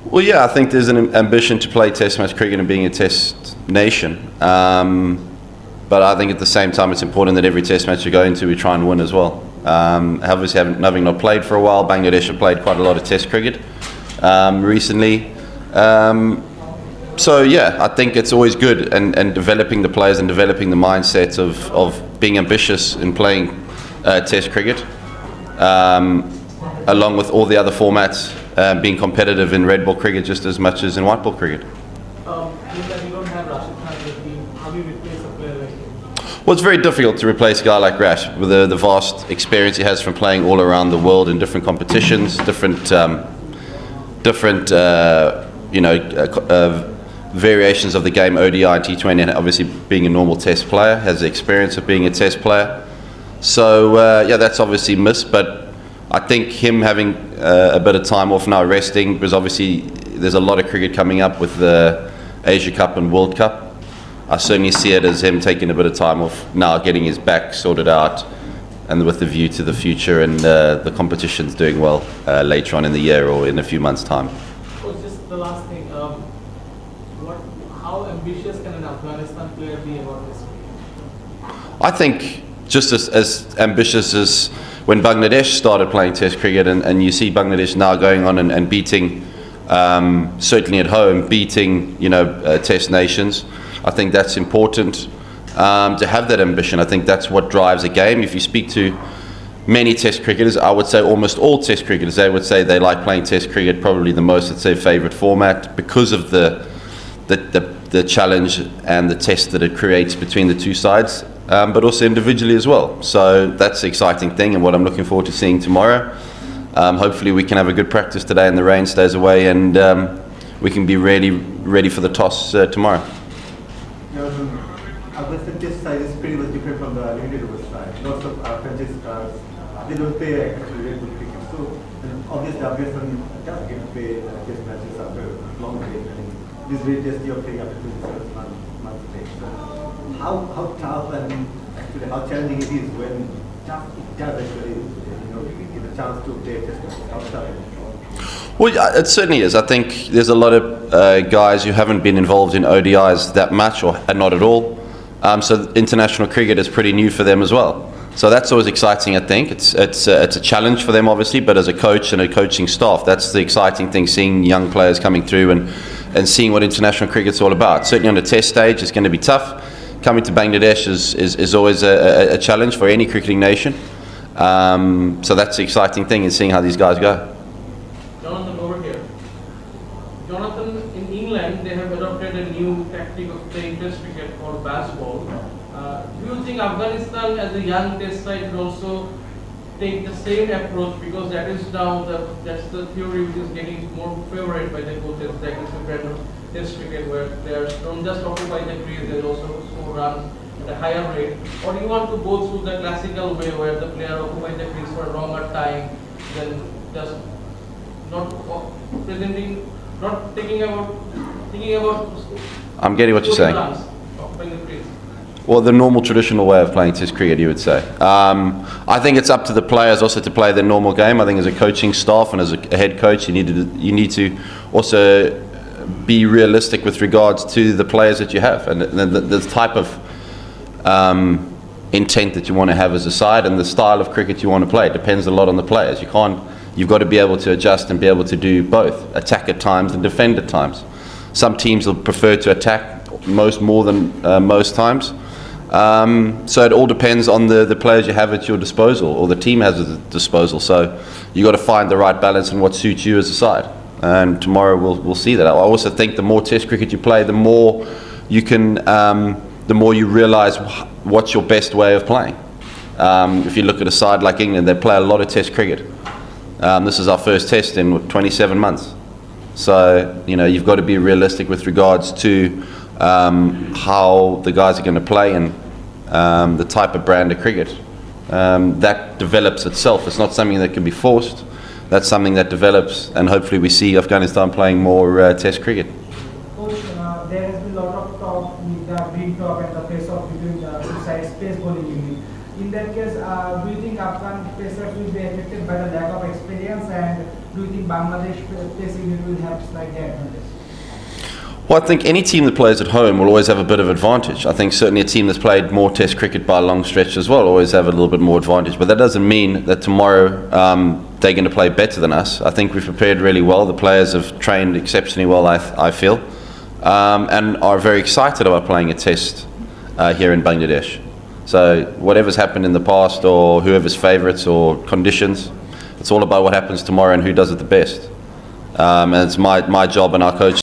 Well, yeah, I think there's an ambition to play Test match cricket and being a Test nation. But I think at the same time it's important that every Test match you go into we try and win as well. Obviously, having not played for a while, Bangladesh have played quite a lot of Test cricket recently. So yeah, I think it's always good and developing the players and developing the mindset of being ambitious in playing Test cricket, along with all the other formats, being competitive in red ball cricket just as much as in white ball cricket. You don't have Rashid Khan in the team. How do you replace a player like him? Well, it's very difficult to replace a guy like Rash with the vast experience he has from playing all around the world in different competitions, different variations of the game, ODI and T20, and obviously being a normal Test player, has the experience of being a Test player. So yeah, that's obviously missed, but I think him having a bit of time off now, resting, because obviously there's a lot of cricket coming up with the Asia Cup and World Cup. I certainly see it as him taking a bit of time off now, getting his back sorted out, and with the view to the future and the competitions doing well later on in the year or in a few months' time. Oh, just the last thing. How ambitious can an Afghanistan player be about this? I think just as ambitious as when Bangladesh started playing Test cricket, and you see Bangladesh now going on and beating, certainly at home, beating Test nations. I think that's important to have that ambition. I think that's what drives a game. If you speak to many Test cricketers, I would say almost all Test cricketers, they would say they like playing Test cricket probably the most. It's their favourite format because of the challenge and the test that it creates between the two sides, but also individually as well. So that's the exciting thing and what I'm looking forward to seeing tomorrow. Hopefully we can have a good practice today and the rain stays away, and we can be really ready for the toss tomorrow. Afghanistan test side is pretty much different from the limited over side. Lots of franchise stars, they don't play actually very good cricket. So obviously Afghanistan does get to play test matches after a long break. This very test you're playing after 27 months break. So how tough and actually how challenging it is when it does actually get a chance to play a test match. How tough it is. Well, it certainly is. I think there's a lot of guys who haven't been involved in ODIs that much or not at all. So international cricket is pretty new for them as well. So that's always exciting, I think. It's a challenge for them, obviously, but as a coach and a coaching staff, that's the exciting thing, seeing young players coming through and seeing what international cricket's all about. Certainly on the test stage, it's going to be tough. Coming to Bangladesh is always a challenge for any cricketing nation. So that's the exciting thing, is seeing how these guys go. Jonathan, over here. Jonathan, in England, they have adopted a new tactic of playing test cricket called baseball. Do you think Afghanistan, as a young test side, should also take the same approach, because that is now that's the theory which is getting more favored by the coaches, like the brand of test cricket, where they don't just occupy the crease, they also run at a higher rate? Or do you want to go through the classical way where the player occupies the crease for a longer time, then just not presenting, not thinking about I'm getting what you're saying. Occupying the crease? Well, the normal traditional way of playing Test cricket, you would say. I think it's up to the players also to play their normal game. I think as a coaching staff and as a head coach, you need to also be realistic with regards to the players that you have and the type of intent that you want to have as a side and the style of cricket you want to play. It depends a lot on the players. You've got to be able to adjust and be able to do both, attack at times and defend at times. Some teams will prefer to attack more than most times. So it all depends on the players you have at your disposal, or the team has at its disposal. So you got to find the right balance and what suits you as a side. And tomorrow we'll see that. I also think the more Test cricket you play, the more you can, the more you realise what's your best way of playing. If you look at a side like England, they play a lot of Test cricket. This is our first Test in 27 months. So you've got to be realistic with regards to how the guys are going to play and the type of brand of cricket that develops itself. It's not something that can be forced. That's something that develops, and hopefully we see Afghanistan playing more Test cricket. Coach, there has been a lot of talk with the green top and the face off between the two sides, pace bowling unit. In that case, do you think Afghan pacers will be affected by the lack of experience, and do you think Bangladesh pace unit will have slightly advantage? Well, I think any team that plays at home will always have a bit of advantage. I think certainly a team that's played more Test cricket by a long stretch as well will always have a little bit more advantage. But that doesn't mean that tomorrow they're going to play better than us. I think we've prepared really well. The players have trained exceptionally well, I feel, and are very excited about playing a Test here in Bangladesh. So whatever's happened in the past or whoever's favourites or conditions, it's all about what happens tomorrow and who does it the best. And it's my job and our coach